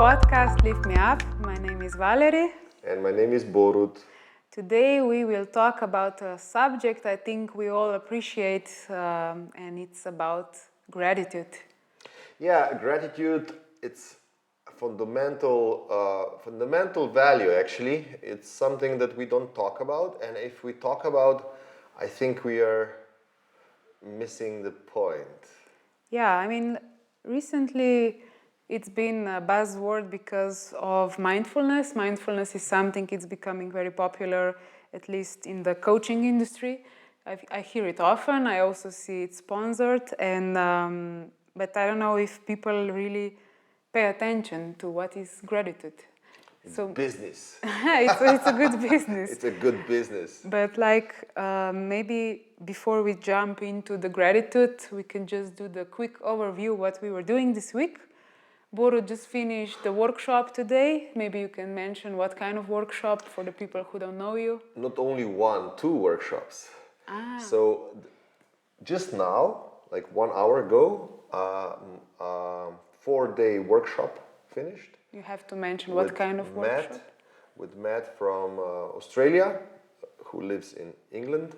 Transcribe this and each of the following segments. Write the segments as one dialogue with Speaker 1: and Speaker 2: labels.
Speaker 1: podcast Lift Me Up. My name is Valerie.
Speaker 2: And my name is Borut.
Speaker 1: Today we will talk about a subject I think we all appreciate, and it's about gratitude.
Speaker 2: Yeah, gratitude, it's a fundamental value actually. It's something that we don't talk about, and if we talk about, I think we are missing the point.
Speaker 1: Yeah, I mean, recently it's been a buzzword because of mindfulness. Mindfulness is something it's becoming very popular, at least in the coaching industry. I hear it often. I also see it sponsored, and but I don't know if people really pay attention to what is gratitude.
Speaker 2: It's business.
Speaker 1: it's a good business.
Speaker 2: It's a good business.
Speaker 1: But maybe before we jump into the gratitude, we can just do the quick overview what we were doing this week. Borut just finished the workshop today. Maybe you can mention what kind of workshop for the people who don't know you.
Speaker 2: Not only one, two workshops. So just now, like 1 hour ago, 4-day workshop finished.
Speaker 1: You have to mention what kind of workshop.
Speaker 2: With Matt from Australia, who lives in England.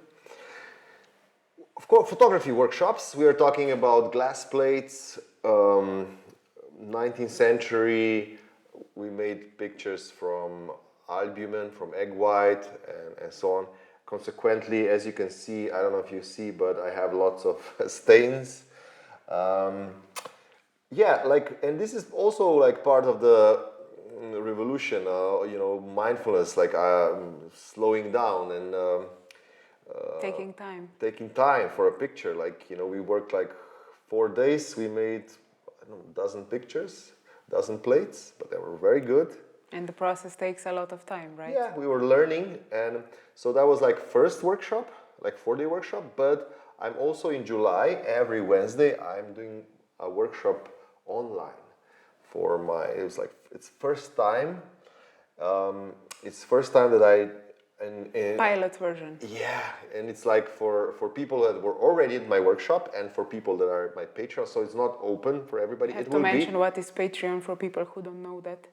Speaker 2: Of course, photography workshops. We are talking about glass plates, 19th century. We made pictures from albumin, from egg white, and so on. Consequently, as you can see, I don't know if you see, but I have lots of stains. And this is also like part of the revolution, mindfulness, slowing down and
Speaker 1: taking time.
Speaker 2: Taking time for a picture. We worked like 4 days. We made a dozen pictures, dozen plates, but they were very good.
Speaker 1: And the process takes a lot of time, right?
Speaker 2: Yeah, we were learning, and so that was like first workshop, like 4-day workshop. But I'm also in July, every Wednesday, I'm doing a workshop online for it's first time that I
Speaker 1: pilot version.
Speaker 2: Yeah, and it's like for people that were already at my workshop and for people that are my patrons, so it's not open for everybody.
Speaker 1: You have to mention what is Patreon for people who don't know that.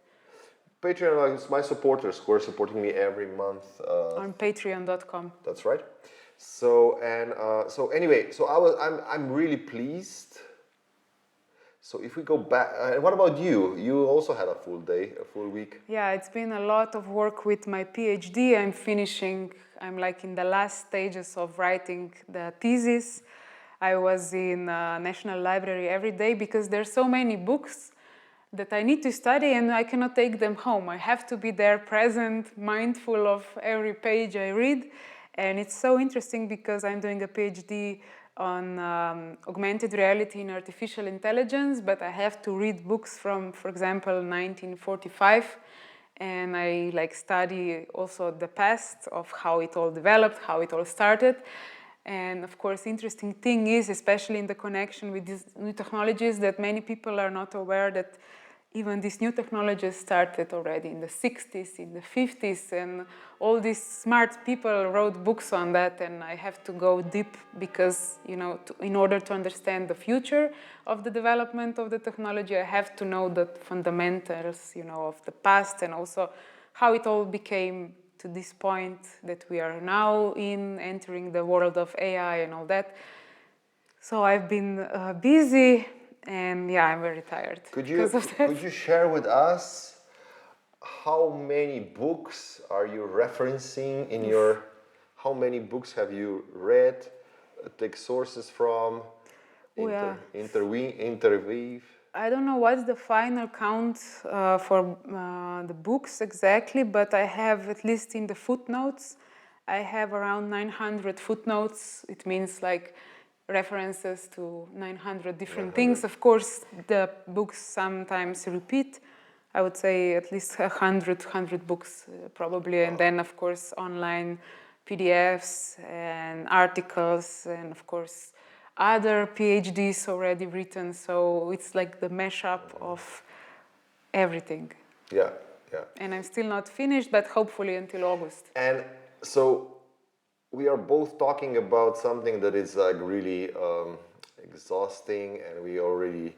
Speaker 2: Patreon is my supporters who are supporting me every month
Speaker 1: on patreon.com.
Speaker 2: That's right. I'm really pleased. So if we go back, what about you? You also had a full day, a full week.
Speaker 1: Yeah, it's been a lot of work with my PhD. I'm like in the last stages of writing the thesis. I was in National Library every day because there's so many books that I need to study and I cannot take them home. I have to be there present, mindful of every page I read. And it's so interesting because I'm doing a PhD on augmented reality and artificial intelligence, but I have to read books from, for example, 1945, and I study also the past of how it all developed, how it all started. And of course, interesting thing is, especially in the connection with these new technologies, that many people are not aware that even these new technologies started already in the 60s, in the 50s, and all these smart people wrote books on that, and I have to go deep because, in order to understand the future of the development of the technology, I have to know the fundamentals, of the past and also how it all became to this point that we are now entering the world of AI and all that. So I've been busy. And yeah, I'm very tired.
Speaker 2: Could you share with us how many books are you referencing in your? How many books have you read? Take sources from. Interweave.
Speaker 1: I don't know what's the final count for the books exactly, but I have at least in the footnotes. I have around 900 footnotes. It means references to 900 different things. Of course, the books sometimes repeat. I would say at least 100 books probably. And then, of course, online PDFs and articles and, of course, other PhDs already written. So it's like the mashup of everything.
Speaker 2: Yeah.
Speaker 1: And I'm still not finished, but hopefully until August.
Speaker 2: And so we are both talking about something that is really exhausting, and we already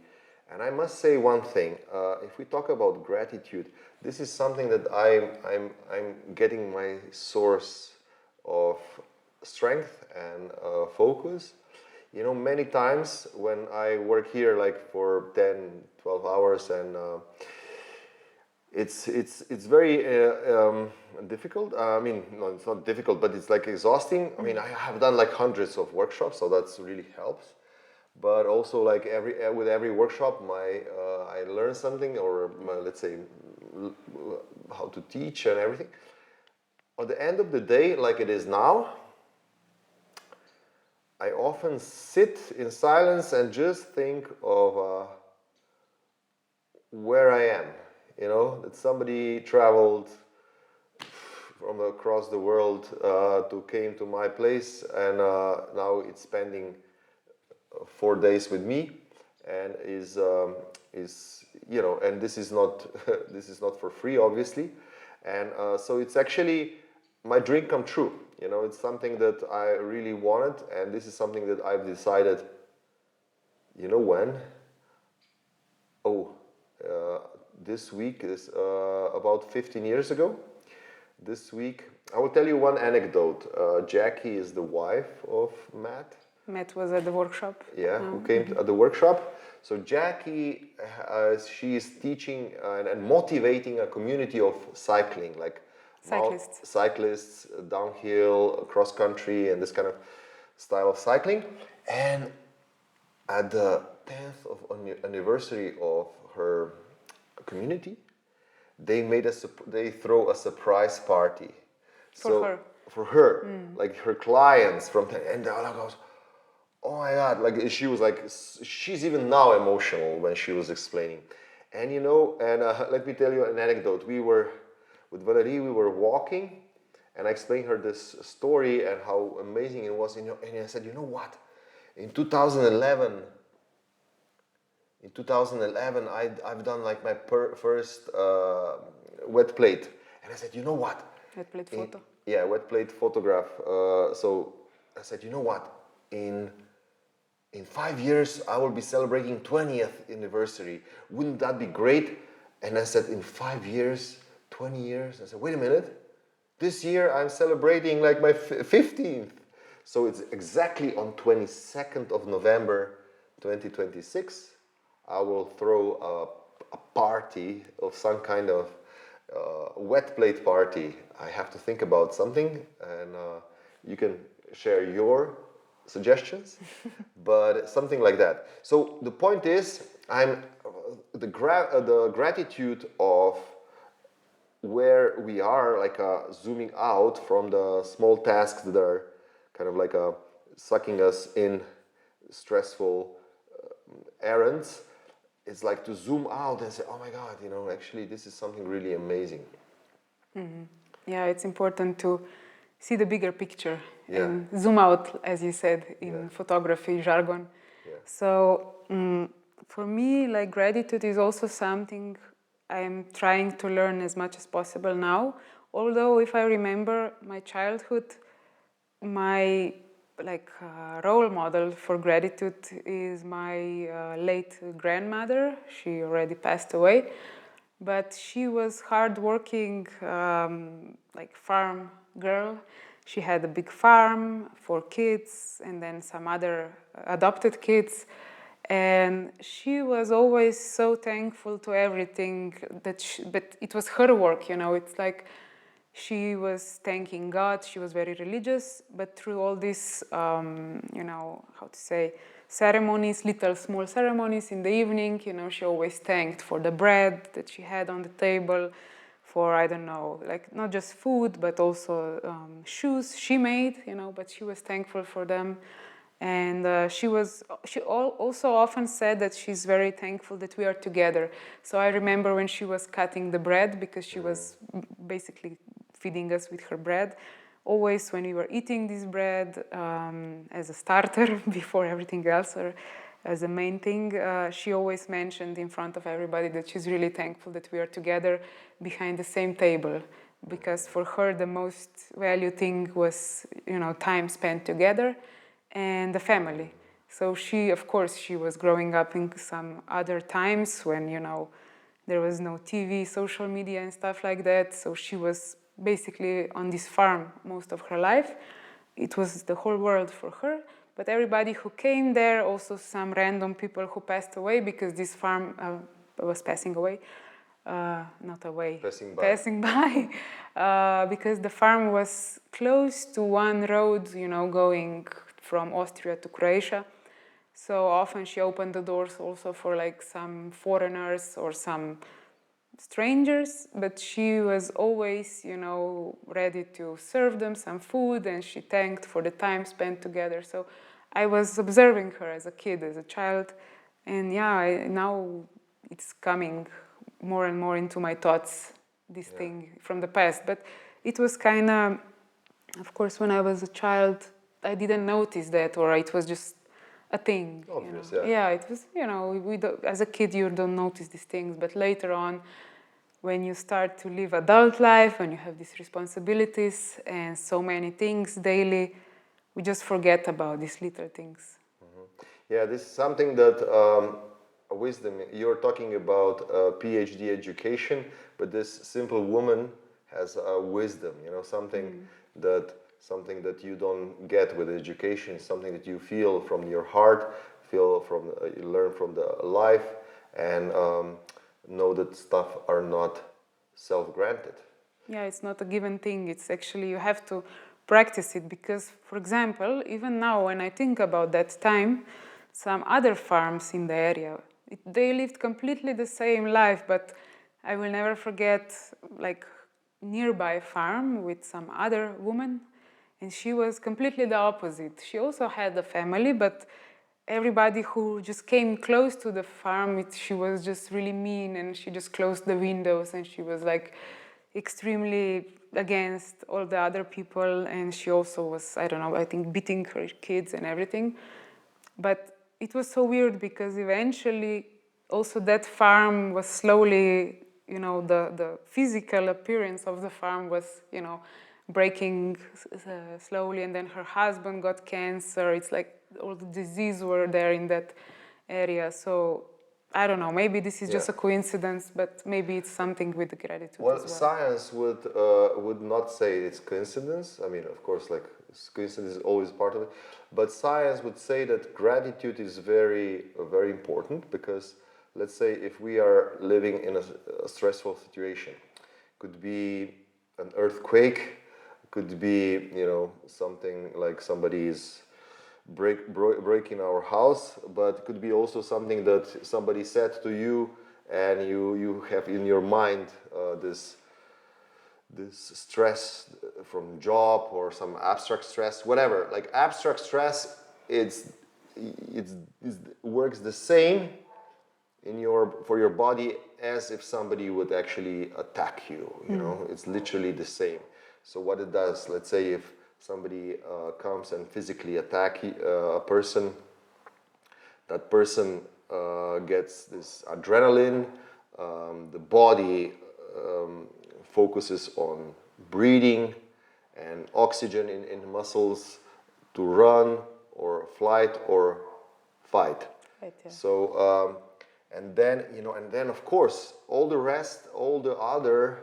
Speaker 2: And I must say one thing. If we talk about gratitude, this is something that I'm getting my source of strength and focus. You know, many times when I work here like for 10, 12 hours, and it's very difficult. I mean, no, it's not difficult, but it's like exhausting. I mean, I have done like hundreds of workshops, so that's really helps. But also, like with every workshop, I learn something, or let's say how to teach and everything. At the end of the day, like it is now, I often sit in silence and just think of where I am. You know, that somebody traveled from across the world to came to my place, and now it's spending 4 days with me, and is you know, and this is not this is not for free, obviously, and so it's actually my dream come true. You know, it's something that I really wanted, and this is something that I've decided. You know when? Oh, this week is about 15 years ago. This week, I will tell you one anecdote. Jackie is the wife of Matt.
Speaker 1: Matt was at the workshop.
Speaker 2: Yeah, who came at the workshop. So Jackie, she is teaching and motivating a community of cycling, like cyclists, downhill, cross country, and this kind of style of cycling. And at the 10th of anniversary of her community, they throw a surprise party for her, like her clients from the, and all goes, oh my God, like she was like, she's even now emotional when she was explaining. And you know, and let me tell you an anecdote. We were with Valerie, we were walking, and I explained her this story and how amazing it was. And I said, you know what? In 2011, I've done like my first wet plate, and I said, you know what?
Speaker 1: Wet plate photo.
Speaker 2: Yeah, wet plate photograph. So I said, you know what? In 5 years, I will be celebrating 20th anniversary. Wouldn't that be great? And I said, in 5 years, 20 years? I said, wait a minute. This year, I'm celebrating like my 15th. So it's exactly on 22nd of November, 2026. I will throw a party of some kind of wet plate party. I have to think about something, and you can share your suggestions, but something like that. So the point is, I'm the gratitude of where we are, like zooming out from the small tasks that are kind of like sucking us in stressful errands. It's like to zoom out and say, oh my God, you know, actually this is something really amazing.
Speaker 1: Mm-hmm. Yeah, it's important to see the bigger picture and zoom out, as you said, in photography jargon.
Speaker 2: Yeah.
Speaker 1: So for me, like gratitude is also something I'm trying to learn as much as possible now. Although if I remember my childhood, my role model for gratitude is my late grandmother. She already passed away, but she was hardworking, farm girl. She had a big farm, 4 kids, and then some other adopted kids. And she was always so thankful to everything but it was her work, you know. It's like she was thanking God. She was very religious, but through all these, ceremonies, little small ceremonies in the evening, you know, she always thanked for the bread that she had on the table, for, I don't know, like not just food, but also shoes she made, you know, but she was thankful for them. And she also often said that she's very thankful that we are together. So I remember when she was cutting the bread, because she was basically feeding us with her bread. Always when we were eating this bread as a starter before everything else, or as a main thing, she always mentioned in front of everybody that she's really thankful that we are together behind the same table. Because for her, the most valued thing was, you know, time spent together and the family. So she, of course, she was growing up in some other times when, there was no TV, social media and stuff like that. So she was basically on this farm most of her life. It was the whole world for her. But everybody who came there, also some random people who passed away because this farm was passing away. Not away, passing by, because the farm was close to one road, going from Austria to Croatia. So often she opened the doors also for like some foreigners or some strangers, but she was always, ready to serve them some food, and she thanked for the time spent together. So I was observing her as a kid, as a child, and now it's coming more and more into my thoughts, this thing from the past. But it was kind of course, when I was a child, I didn't notice that, or it was just a thing.
Speaker 2: Obvious,
Speaker 1: Yeah, it was, we don't, as a kid, you don't notice these things, but later on, when you start to live adult life, when you have these responsibilities and so many things daily, we just forget about these little things.
Speaker 2: Yeah, this is something that wisdom. You're talking about PhD education, but this simple woman has wisdom. Something that you don't get with education, something that you feel from your heart, feel from you learn from the life, and know that stuff are not self-granted.
Speaker 1: Yeah, it's not a given thing. It's actually, you have to practice it because, for example, even now when I think about that time, some other farms in the area, they lived completely the same life, but I will never forget like nearby farm with some other woman, and she was completely the opposite. She also had a family, but everybody who just came close to the farm, she was just really mean, and she just closed the windows, and she was like extremely against all the other people, and she also was, I don't know, I think beating her kids and everything. But it was so weird because eventually also that farm was slowly, the physical appearance of the farm was, breaking slowly, and then her husband got cancer. It's like all the disease were there in that area. So I don't know, maybe this is just a coincidence, but maybe it's something with the gratitude as well.
Speaker 2: Science would not say it's coincidence. I mean, of course, like coincidence is always part of it, but science would say that gratitude is very, very important because, let's say, if we are living in a stressful situation, could be an earthquake, could be something like somebody is breaking our house, but it could be also something that somebody said to you, and you have in your mind this stress from job or some abstract stress, whatever. Like abstract stress, it works the same for your body as if somebody would actually attack you. It's literally the same. So what it does, let's say if somebody comes and physically attack a person, that person gets this adrenaline, the body focuses on breathing and oxygen in muscles to run or flight or fight.
Speaker 1: Right, yeah.
Speaker 2: So and then of course all the rest, all the other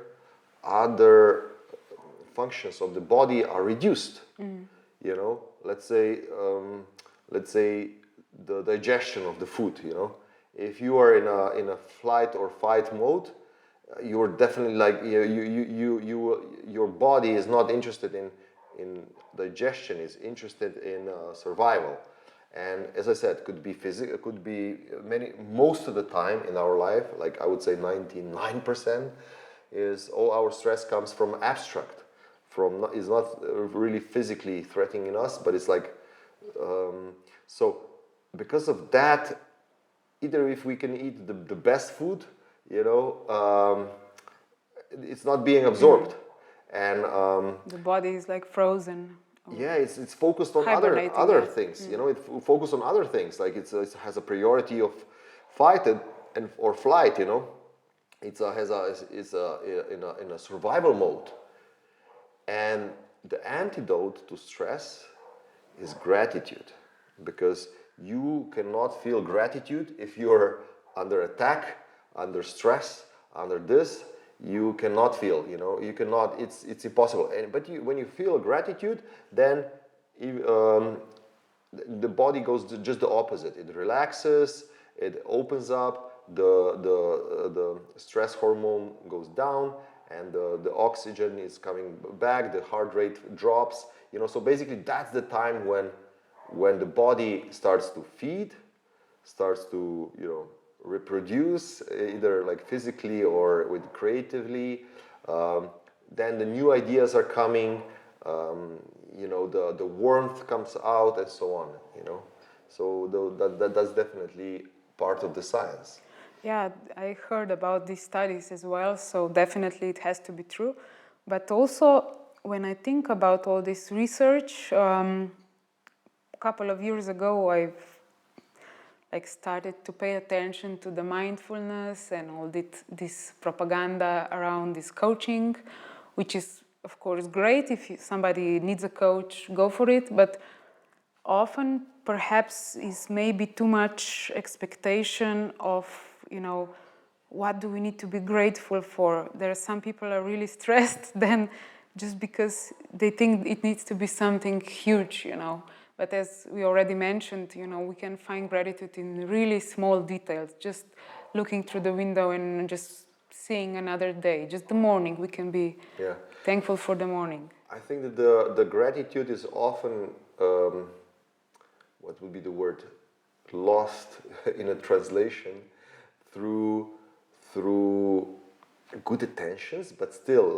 Speaker 2: functions of the body are reduced. Let's say the digestion of the food. If you are in a flight or fight mode, you're definitely like your body is not interested in digestion, is interested in survival. And as I said, could be physical, could be most of the time in our life, like I would say 99%, is all our stress comes from abstract. Is not really physically threatening us, but it's like so because of that, either if we can eat the best food, it's not being absorbed, and
Speaker 1: the body is like frozen.
Speaker 2: Yeah, it's focused on
Speaker 1: Hibernating,
Speaker 2: other
Speaker 1: yeah.
Speaker 2: things. It focused on other things. Like it has a priority of fight or flight. It's in a survival mode. And the antidote to stress is gratitude, because You cannot feel gratitude if you're under attack, under stress, under this. You cannot feel, you cannot, it's impossible. But when you feel gratitude, then the body goes just the opposite. It relaxes, it opens up, the stress hormone goes down, and the oxygen is coming back, the heart rate drops. So basically that's the time when the body starts to feed, starts to reproduce, either like physically or with creatively. Then the new ideas are coming. The warmth comes out, and so on. So that's definitely part of the science.
Speaker 1: Yeah, I heard about these studies as well, so definitely it has to be true. But also, when I think about all this research, a couple of years ago, I've started to pay attention to the mindfulness and all this propaganda around this coaching, which is, of course, great. If somebody needs a coach, go for it. But often, perhaps, is maybe too much expectation of, what do we need to be grateful for? There are some people are really stressed then just because they think it needs to be something huge, But as we already mentioned, we can find gratitude in really small details, just looking through the window and just seeing another day, just the morning. We can be thankful for the morning.
Speaker 2: I think that the gratitude is often, what would be the word, lost in a translation through good intentions, but still,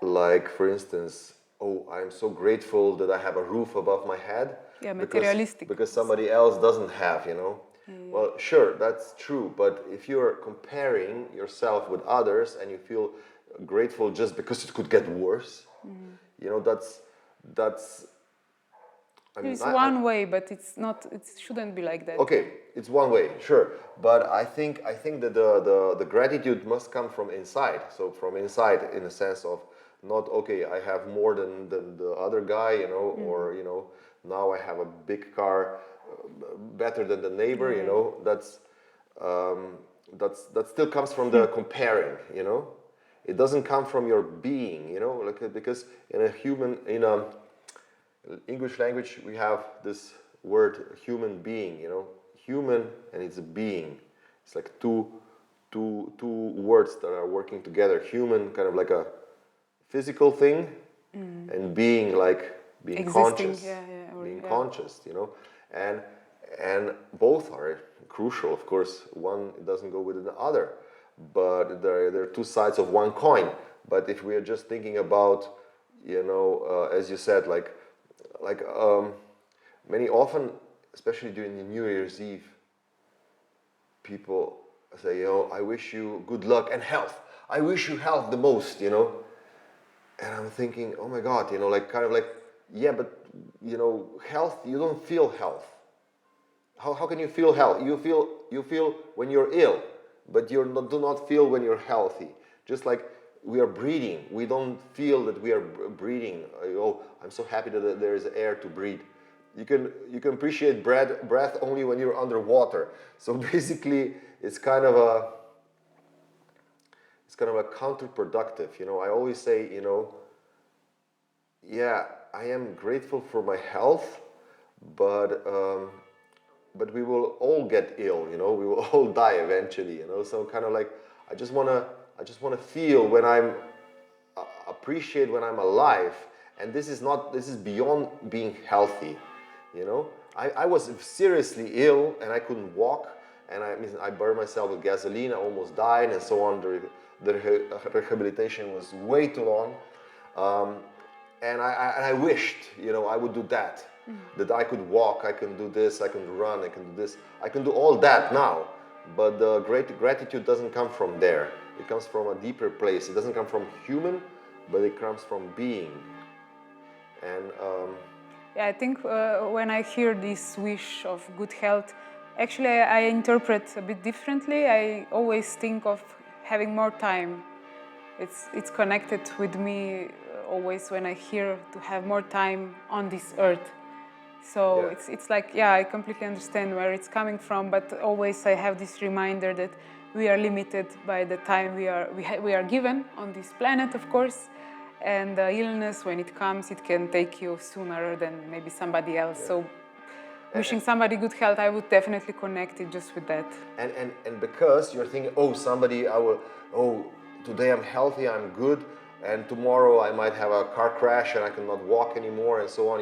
Speaker 2: like for instance, oh, I'm so grateful that I have a roof above my head.
Speaker 1: Yeah, materialistic.
Speaker 2: Because somebody else doesn't have, Well, sure, that's true, but if you're comparing yourself with others and you feel grateful just because it could get worse, that's
Speaker 1: it's one way, but it's not. It shouldn't be like that.
Speaker 2: Okay, it's one way, sure, but I think that the gratitude must come from inside. So from inside, in the sense of not, okay, I have more than the other guy, or now I have a big car, better than the neighbor, that still comes from the comparing, It doesn't come from your being, because in a English language, we have this word human being, human, and it's a being. It's like two words that are working together. Human, kind of like a physical thing, and being, like being
Speaker 1: existing,
Speaker 2: conscious, conscious, and both are crucial. Of course, one doesn't go with the other, but they're two sides of one coin. But if we are just thinking about, as you said, many often, especially during the New Year's Eve, people say, I wish you good luck and health. I wish you health the most, And I'm thinking, oh my God, yeah, but, health, you don't feel health. How can you feel health? You feel when you're ill, but you do not feel when you're healthy. Just like we are breathing, we don't feel that we are breathing. Oh, I'm so happy that there is air to breathe. You can appreciate breath only when you're underwater. So basically, it's kind of a counterproductive. I always say, yeah, I am grateful for my health, but we will all get ill. We will all die eventually. So kind of like I just wanna feel when I'm appreciate when I'm alive, and this is beyond being healthy. I was seriously ill and I couldn't walk, and I burned myself with gasoline. I almost died, and so on. The rehabilitation was way too long, and I wished I would do that. That I could walk, I can do this, I can run, I can do this, I can do all that now. But the great gratitude doesn't come from there. It comes from a deeper place. It doesn't come from human, but it comes from being. And
Speaker 1: yeah, I think when I hear this wish of good health, actually I interpret a bit differently. I always think of having more time. It's connected with me always when I hear to have more time on this earth. So
Speaker 2: Yeah.
Speaker 1: it's like, yeah, I completely understand where it's coming from, but always I have this reminder that we are limited by the time we are given on this planet, of course. And illness, when it comes, it can take you sooner than maybe somebody else.
Speaker 2: Yeah.
Speaker 1: So wishing somebody good health, I would definitely connect it just with that.
Speaker 2: And because you're thinking, oh, today I'm healthy, I'm good, and tomorrow I might have a car crash and I cannot walk anymore and so on,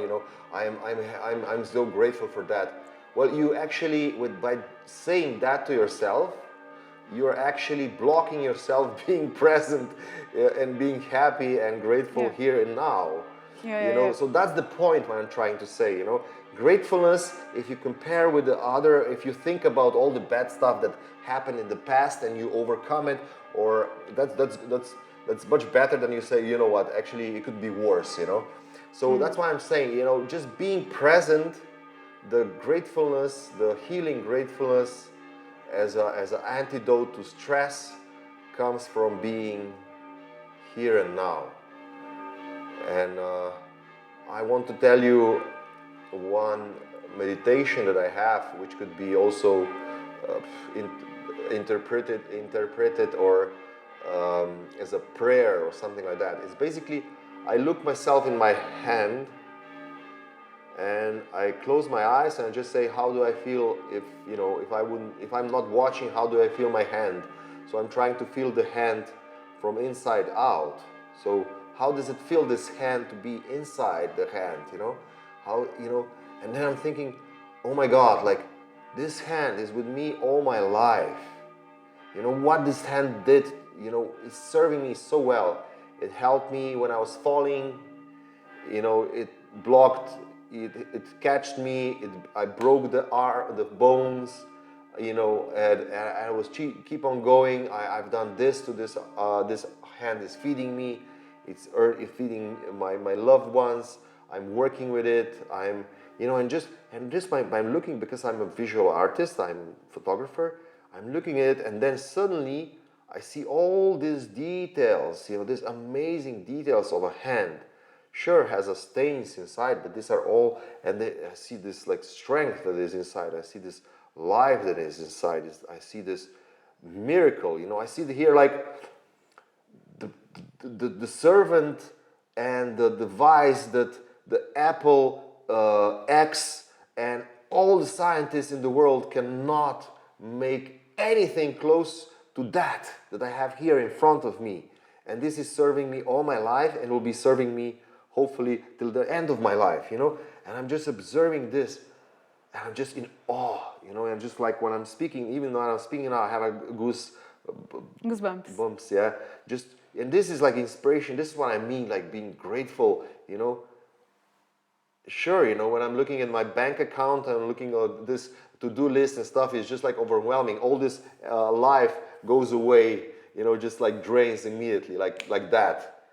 Speaker 2: I'm so grateful for that. Well, you actually, by saying that to yourself, you're actually blocking yourself being present and being happy and grateful here and now. So that's the point what I'm trying to say. Gratefulness, if you compare with the other, if you think about all the bad stuff that happened in the past and you overcome it, or that's much better than you say, you know what, actually it could be worse. So that's why I'm saying, just being present, the gratefulness, the healing gratefulness as an antidote to stress comes from being here and now. And I want to tell you one meditation that I have, which could be also interpreted or as a prayer or something like that. It's basically, I look myself in my hand and I close my eyes and I just say, how do I feel if I'm not watching, how do I feel my hand? So I'm trying to feel the hand from inside out. So how does it feel, this hand, to be inside the hand, and then I'm thinking, oh my God, like this hand is with me all my life. What this hand did, it's serving me so well. It helped me when I was falling, it blocked, it catched me, I broke the bones, and I was keep on going. I've done this to this, this hand is feeding me, it's feeding my loved ones. I'm working with it. I'm by looking, because I'm a visual artist, I'm a photographer, I'm looking at it, and then suddenly I see all these details, these amazing details of a hand. Sure, has a stains inside, but these are all, and I see this like strength that is inside. I see this life that is inside. I see this miracle. I see here like the servant and the device that the Apple X and all the scientists in the world cannot make anything close to that I have here in front of me. And this is serving me all my life and will be serving me hopefully till the end of my life, and I'm just observing this and I'm just in awe, and just like when I'm speaking, even though I'm speaking now, I have a
Speaker 1: goosebumps.
Speaker 2: Bumps, yeah. And this is like inspiration. This is what I mean, like being grateful, Sure, when I'm looking at my bank account, I'm looking at this to-do list and stuff, it's just like overwhelming. All this life goes away, just like drains immediately, like that,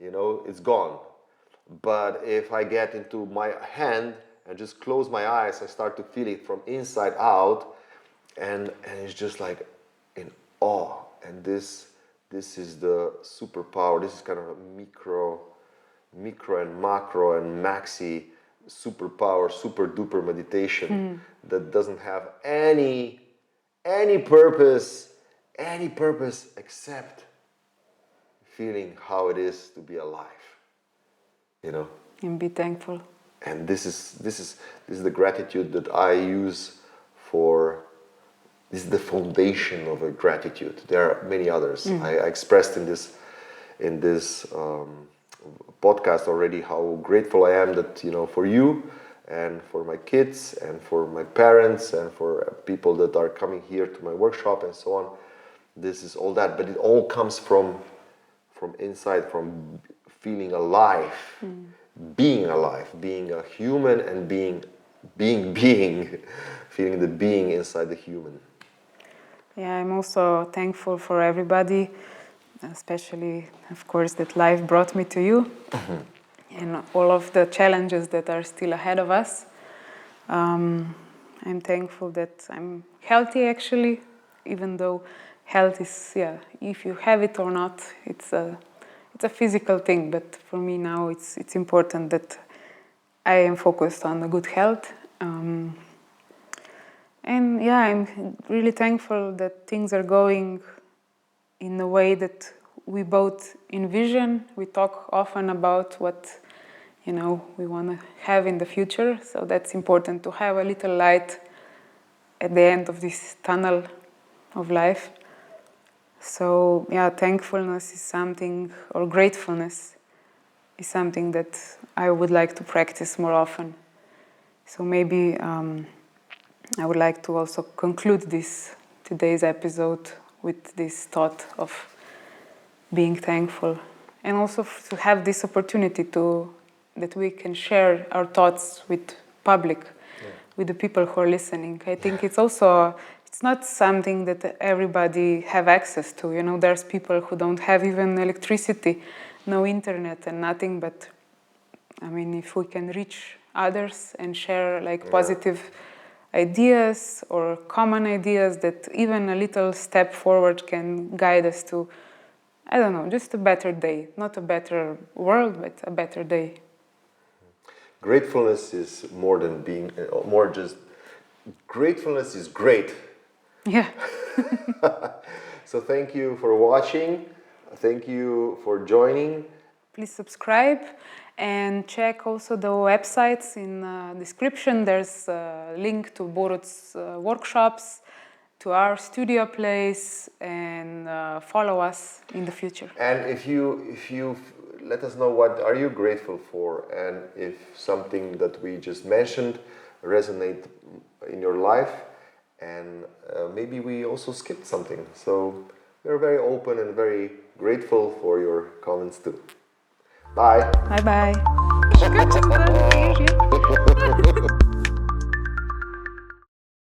Speaker 2: it's gone. But if I get into my hand and just close my eyes, I start to feel it from inside out, and it's just like in awe. And this is the superpower. This is kind of a micro and macro and maxi superpower, super duper meditation that doesn't have any purpose except feeling how it is to be alive.
Speaker 1: And be thankful.
Speaker 2: And this is the gratitude that I use for. This is the foundation of a gratitude. There are many others. I expressed in this podcast already how grateful I am that for you and for my kids and for my parents and for people that are coming here to my workshop and so on. This is all that, but it all comes from inside, from feeling alive, being alive, being a human, and being, feeling the being inside the human.
Speaker 1: Yeah, I'm also thankful for everybody, especially, of course, that life brought me to you, and all of the challenges that are still ahead of us. I'm thankful that I'm healthy, actually, even though health is, if you have it or not, it's a physical thing. But for me now, it's important that I am focused on the good health. And yeah, I'm really thankful that things are going in a way that we both envision. We talk often about what, we want to have in the future. So that's important to have a little light at the end of this tunnel of life. So yeah, thankfulness is something, or gratefulness is something that I would like to practice more often. So maybe I would like to also conclude today's episode with this thought of being thankful, and also to have this opportunity that we can share our thoughts with public, with the people who are listening. I think it's not something that everybody have access to. There's people who don't have even electricity, no internet and nothing, but if we can reach others and share positive ideas or common ideas, that even a little step forward can guide us to, I don't know, just a better day. Not a better world, but a better day.
Speaker 2: Gratefulness is more than being, gratefulness is great.
Speaker 1: Yeah.
Speaker 2: So thank you for watching. Thank you for joining.
Speaker 1: Please subscribe and check also the websites in the description. There's a link to Borut's workshops, to our studio place, and follow us in the future.
Speaker 2: And if you let us know what are you grateful for, and if something that we just mentioned resonate in your life, and maybe we also skipped something. So we're very open and very grateful for your comments too. Bye.
Speaker 1: Bye bye.